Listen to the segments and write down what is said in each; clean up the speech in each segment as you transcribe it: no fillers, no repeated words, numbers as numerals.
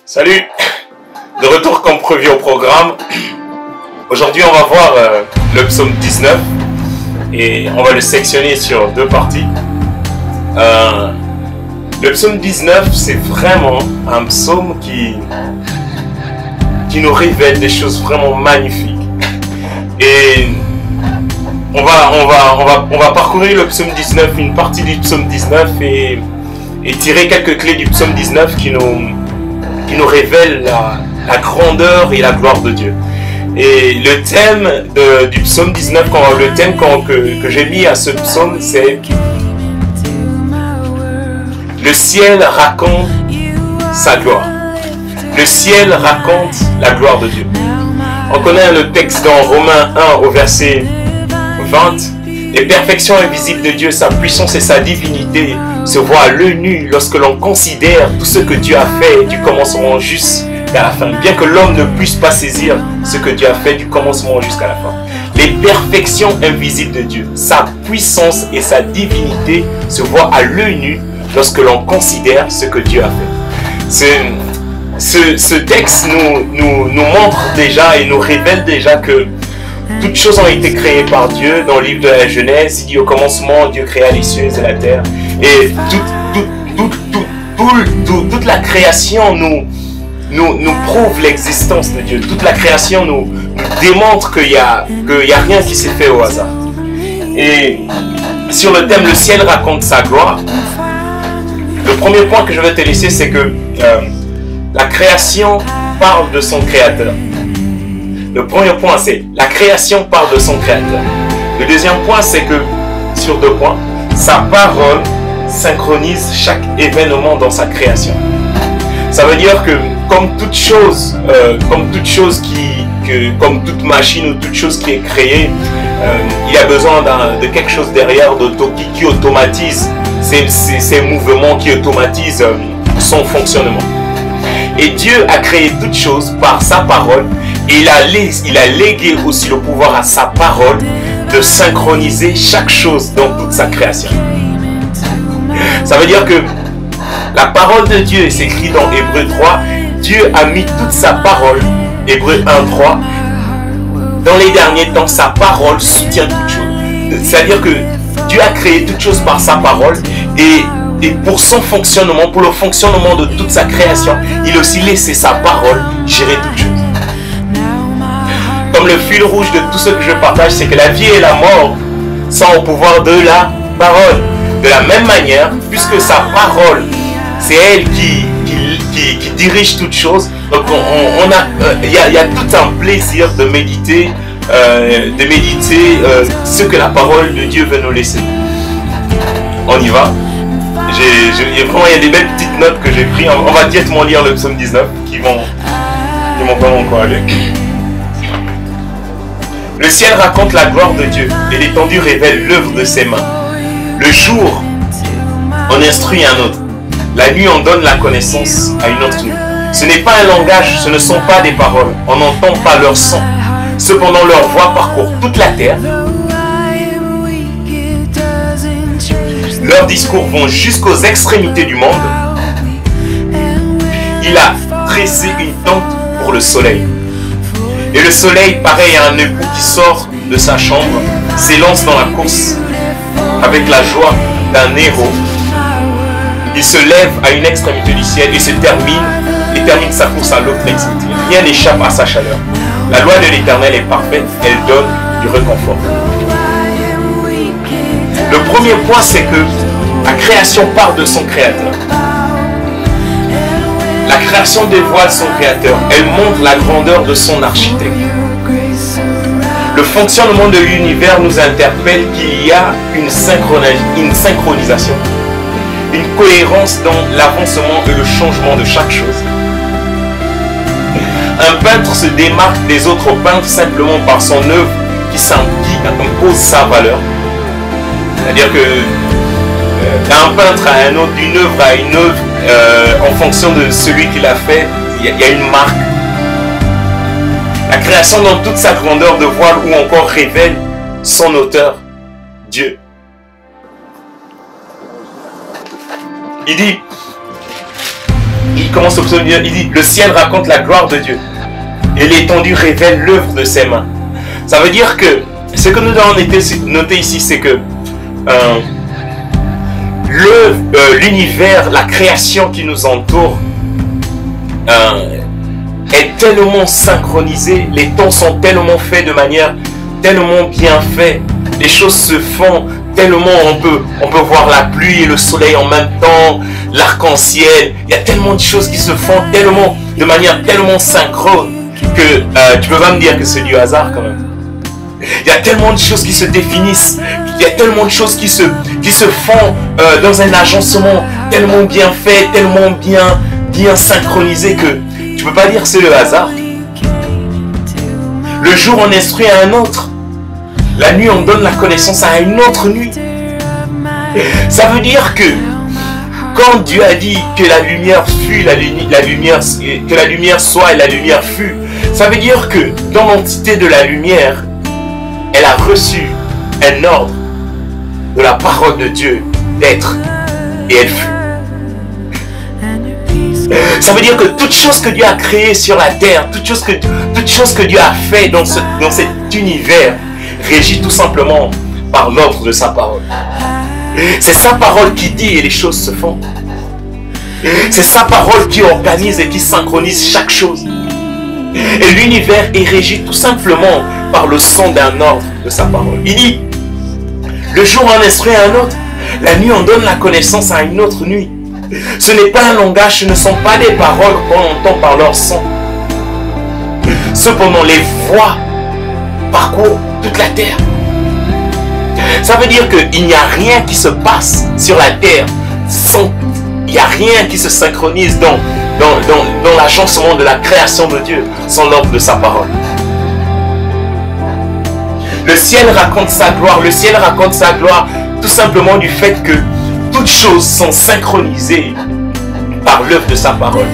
Salut, de retour comme prévu au programme. Aujourd'hui on va voir le psaume 19 et on va le sectionner sur deux parties. Le psaume 19, c'est vraiment un psaume qui nous révèle des choses vraiment magnifiques. Et on va parcourir le psaume 19, une partie du psaume 19 et tirer quelques clés du psaume 19 qui nous révèlent la grandeur et la gloire de Dieu. Et le thème du psaume 19, le thème que j'ai mis à ce psaume, c'est le ciel raconte sa gloire. Le ciel raconte la gloire de Dieu. On connaît le texte dans Romains 1 au verset 20. Les perfections invisibles de Dieu, sa puissance et sa divinité se voient à l'œil nu lorsque l'on considère tout ce que Dieu a fait du commencement jusqu'à la fin. Bien que l'homme ne puisse pas saisir ce que Dieu a fait du commencement jusqu'à la fin. Les perfections invisibles de Dieu, sa puissance et sa divinité se voient à l'œil nu lorsque l'on considère ce que Dieu a fait. Ce texte nous montre déjà et nous révèle déjà que toutes choses ont été créées par Dieu. Dans le livre de la Genèse, il dit au commencement, Dieu créa les cieux et la terre. Et toute la création nous prouve l'existence de Dieu. Toute la création nous démontre qu'il y a rien qui s'est fait au hasard. Et sur le thème, le ciel raconte sa gloire. Le premier point que je vais te laisser, c'est que la création parle de son créateur. Le premier point, c'est la création parle de son créateur. Le deuxième point, c'est que, sur deux points, sa parole synchronise chaque événement dans sa création. Ça veut dire que, comme toute machine ou toute chose qui est créée, il y a besoin de quelque chose derrière, qui automatise ces mouvements, qui automatise son fonctionnement. Et Dieu a créé toutes choses par sa parole. Et il a légué aussi le pouvoir à sa parole de synchroniser chaque chose dans toute sa création. Ça veut dire que la parole de Dieu, c'est écrit dans Hébreux 3, Dieu a mis toute sa parole, Hébreux 1:3, dans les derniers temps, sa parole soutient toutes choses. C'est-à-dire que Dieu a créé toutes choses par sa parole et pour son fonctionnement, pour le fonctionnement de toute sa création, il a aussi laissé sa parole gérer toutes choses. Comme le fil rouge de tout ce que je partage, c'est que la vie et la mort sont au pouvoir de la parole. De la même manière, puisque sa parole, c'est elle qui dirige toutes choses, donc il y a tout un plaisir de méditer ce que la parole de Dieu veut nous laisser. On y va. Il y a des belles petites notes que j'ai prises. On va directement lire le psaume 19 qui vont vraiment encourager. Le ciel raconte la gloire de Dieu et l'étendue révèle l'œuvre de ses mains. Le jour, on instruit un autre. La nuit, on donne la connaissance à une autre nuit. Ce n'est pas un langage, ce ne sont pas des paroles. On n'entend pas leur son. Cependant, leur voix parcourt toute la terre. Leurs discours vont jusqu'aux extrémités du monde. Il a dressé une tente pour le soleil. Et le soleil, pareil à un époux qui sort de sa chambre, s'élance dans la course avec la joie d'un héros. Il se lève à une extrémité du ciel et termine sa course à l'autre extrémité. Rien n'échappe à sa chaleur. La loi de l'Éternel est parfaite, elle donne du réconfort. Le premier point, c'est que la création part de son créateur. La création dévoile son créateur. Elle montre la grandeur de son architecte. Le fonctionnement de l'univers nous interpelle qu'il y a une synchronisation, une cohérence dans l'avancement et le changement de chaque chose. Un peintre se démarque des autres peintres simplement par son œuvre qui impose sa valeur. C'est-à-dire que d'un peintre à un autre, d'une œuvre à une œuvre, en fonction de celui qui l'a fait, il y a une marque. La création dans toute sa grandeur de voile ou encore révèle son auteur, Dieu. Il dit, il commence au psaume, il dit, le ciel raconte la gloire de Dieu. Et l'étendue révèle l'œuvre de ses mains. Ça veut dire que, ce que nous devons noter ici, c'est que l'univers, la création qui nous entoure, est tellement synchronisée, les temps sont tellement faits de manière tellement bien faite, les choses se font tellement, on peut voir la pluie et le soleil en même temps, l'arc-en-ciel, il y a tellement de choses qui se font tellement, de manière tellement synchrone que tu peux pas me dire que c'est du hasard quand même. Il y a tellement de choses qui se définissent, il y a tellement de choses qui se font dans un agencement tellement bien fait, tellement bien synchronisé que tu peux pas dire que c'est le hasard. Le jour on instruit à un autre, la nuit on donne la connaissance à une autre nuit. Ça veut dire que quand Dieu a dit que la lumière fut, que la lumière soit et la lumière fut, ça veut dire que dans l'entité de la lumière, elle a reçu un ordre de la parole de Dieu d'être et elle fut. Ça veut dire que toute chose que Dieu a créée sur la terre, toute chose que Dieu a fait dans cet univers, régit tout simplement par l'ordre de sa parole. C'est sa parole qui dit et les choses se font. C'est sa parole qui organise et qui synchronise chaque chose. Et l'univers est régi tout simplement par le son d'un ordre de sa parole. Il dit, le jour on instruit à un autre, la nuit on donne la connaissance à une autre nuit. Ce n'est pas un langage, ce ne sont pas des paroles qu'on entend par leur son. Cependant, les voix parcourent toute la terre. Ça veut dire qu'il n'y a rien qui se passe sur la terre sans... Il n'y a rien qui se synchronise dans l'agencement de la création de Dieu sans l'ordre de sa parole. Le ciel raconte sa gloire. Le ciel raconte sa gloire tout simplement du fait que toutes choses sont synchronisées par l'œuvre de sa parole.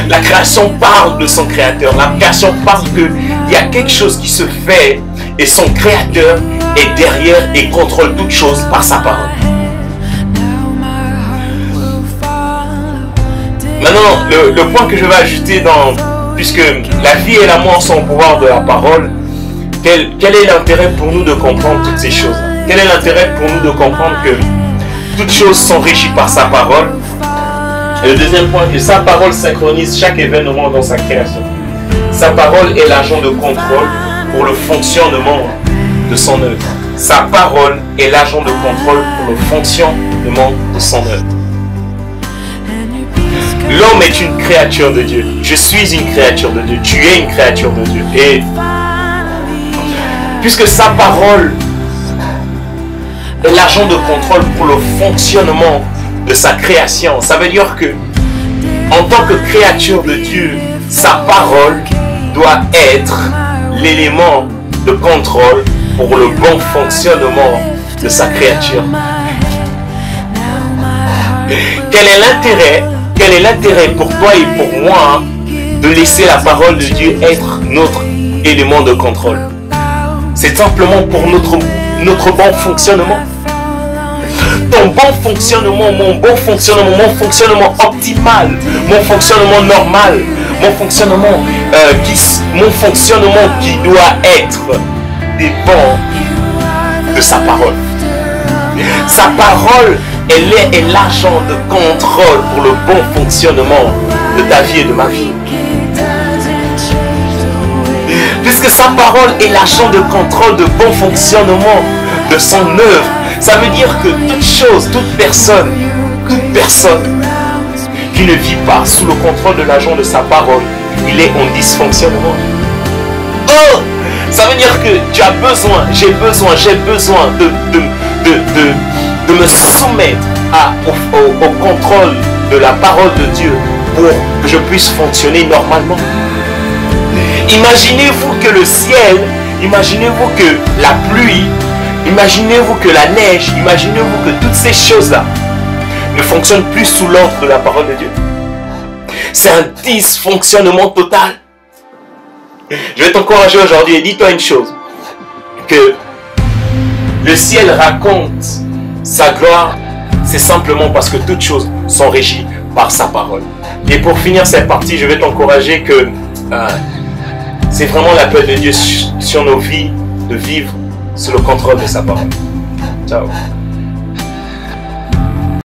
La création parle de son créateur. La création parle qu'il y a quelque chose qui se fait et son créateur est derrière et contrôle toutes choses par sa parole. Maintenant, le point que je vais ajouter puisque la vie et la mort sont au pouvoir de la parole, quel est l'intérêt pour nous de comprendre toutes ces choses? Quel est l'intérêt pour nous de comprendre que toutes choses sont régies par sa parole? Et le deuxième point, que sa parole synchronise chaque événement dans sa création. Sa parole est l'agent de contrôle pour le fonctionnement de son œuvre. Sa parole est l'agent de contrôle pour le fonctionnement de son œuvre. L'homme est une créature de Dieu. Je suis une créature de Dieu. Tu es une créature de Dieu. Et puisque sa parole est l'agent de contrôle pour le fonctionnement de sa création, ça veut dire que en tant que créature de Dieu, sa parole doit être l'élément de contrôle pour le bon fonctionnement de sa créature. Quel est l'intérêt pour toi et pour moi de laisser la parole de Dieu être notre élément de contrôle? C'est simplement pour notre bon fonctionnement. Ton bon fonctionnement, mon bon fonctionnement, mon fonctionnement optimal, mon fonctionnement normal, mon fonctionnement qui doit être dépend de sa parole. Sa parole, elle est l'agent de contrôle pour le bon fonctionnement de ta vie et de ma vie. Puisque sa parole est l'agent de contrôle de bon fonctionnement de son œuvre, ça veut dire que toute chose, toute personne qui ne vit pas sous le contrôle de l'agent de sa parole, il est en dysfonctionnement. Oh, ça veut dire que tu as besoin, j'ai besoin de me soumettre au contrôle de la parole de Dieu pour que je puisse fonctionner normalement. Imaginez-vous que le ciel, imaginez-vous que la pluie, imaginez-vous que la neige, imaginez-vous que toutes ces choses-là ne fonctionnent plus sous l'ordre de la parole de Dieu. C'est un dysfonctionnement total. Je vais t'encourager aujourd'hui et dis-toi une chose, que le ciel raconte sa gloire, c'est simplement parce que toutes choses sont régies par sa parole. Et pour finir cette partie, je vais t'encourager que c'est vraiment l'appel de Dieu sur nos vies de vivre sous le contrôle de sa parole. Ciao.